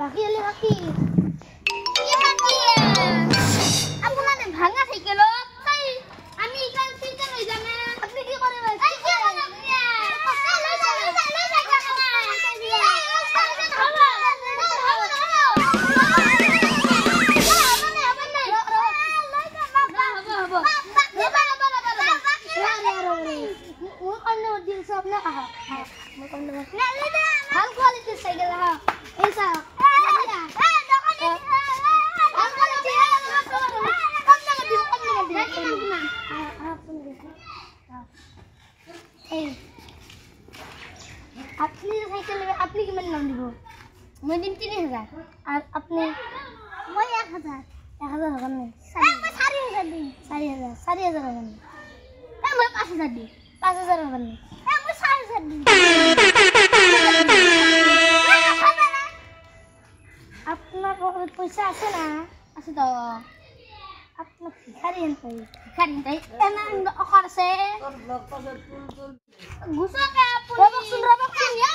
বাকি হলে বাকি আপনার ভাঙা সাইকেল আমি এখান থেকে লই যাম আপনি কি করে ভাল কোয়ালিটির সাইকেল হ্যাঁ এইসা আপনি সাইকেল আপনি কিমান দাম দিব মই দিম 3000 আর আপনি মই 1000 হবে না 4000 দিন 4000 হবে না মই 5000 দিই 5000 হবে না মই 4000 দিই আপনার পয়সা আছে না আছে তো আপনার ভিখারি এনা অকার আছে গুছাকে রবক ইয়া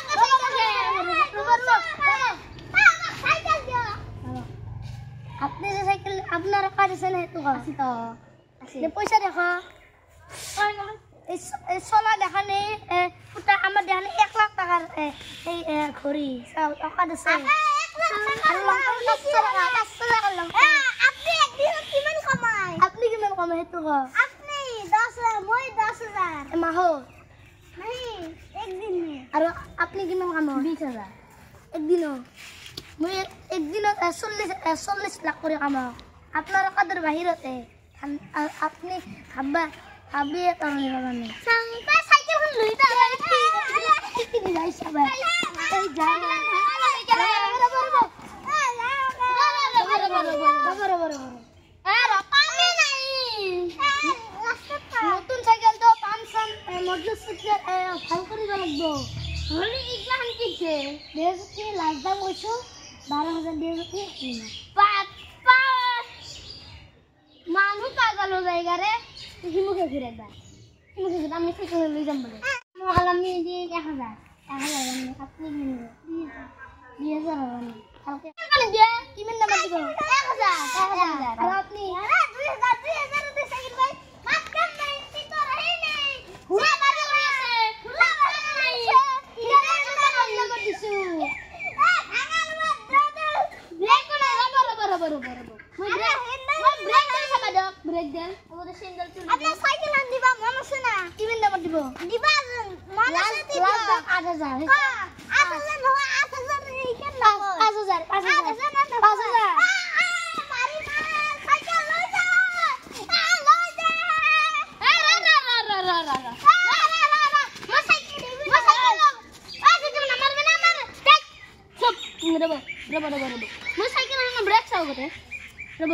সাইকেল দিও আপনি যে সাইকেল আপনার কাছে আছে না তো আছে তো আছে পয়সা দেখা এই সোনা দেখানে পুটা আমার দেখানে 1 লাখ টাকার এই ঘড়ি সব টাকা দিছে 1 লাখ টাকা আপনি একদিন কিমান কমায় আপনি কিমান কমায় হেতু ক আপনি 10 মই 10000 মাহ নাই একদিন আর আপনি কিমান কামায় 20000 একদিন মই একদিন 40 লাখ করে কামাও আপনার কাদের বাহিরতে আপনি ভাবি কারণে বাগানে সংপা সাইকেল লইতা কি যাই সবাই এই যাই নতুন সাইকেল তো পাঁচশন মজুত ভাল করিব লাগব হলি ইগলান কিছে দেশকে লাস্ট দাম কইছো 12000 দিয়ে কি পাঁচ মানুষ পাগল হয়ে যায় গারে হিমুখে ঘুরে একবার হিমুখে ঘুরে আমি সাইকেল লই যাম বলে আমি যে 1000 আপনি 2000 হবে না কালকে মানে দিয়ে কিমান দাম দিব 1000 আর আপনি 2000 দিয়ে সাইকেল ভাই মাত কাম নাই তো রহে নাই হুলা বাজে আছে হুলা বাজে নাই কিরা লাগা দিছু ভাঙাল মত দাদা ব্রেক না বড় মই ব্রেক দেন সবাই ব্রেক দেন ওদের সিঙ্গেল চুল আপনি সাইকেল আন দিবা মনে আছে না কিমান দাম দিব দিবা মনে আছে দিবা 8000 8000 নয় 8000 এই কেন 5000 মারি না সাইকেল লই যা লই যা মা সাইকেল মারবে না মার দেখ চুপ রব মই সাইকেল না ব্রেক চাও গতে রব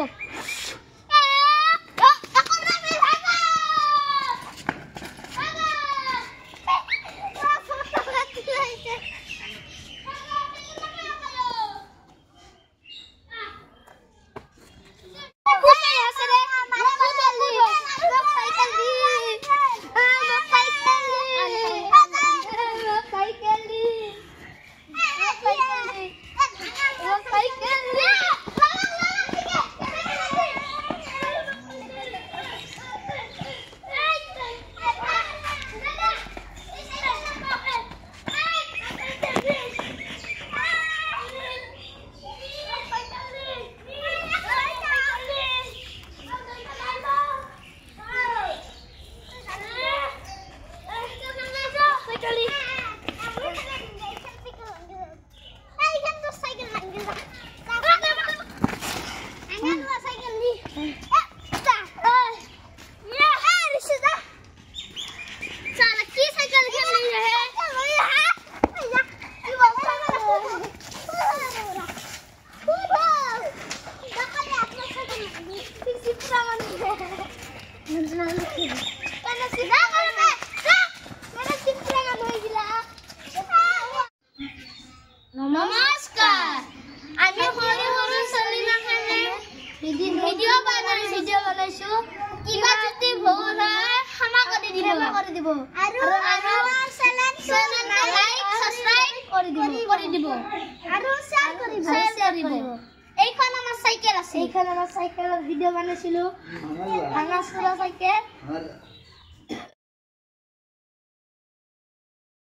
नमस्कार আমি হরে হরে সলিনা খানে ভিডিও বানাইছো কিবা যদি ভুল হয় ক্ষমা কৰি দিব আৰু আমাৰ চ্যানেল লাইক সাবস্ক্ৰাইব কৰি দিব আৰু শেয়াৰ কৰিব এইখন আমাৰ সাইকেল আছে এইখন আমাৰ সাইকেলৰ ভিডিও বনাইছিলো ভাঙা চুৰা সাইকেল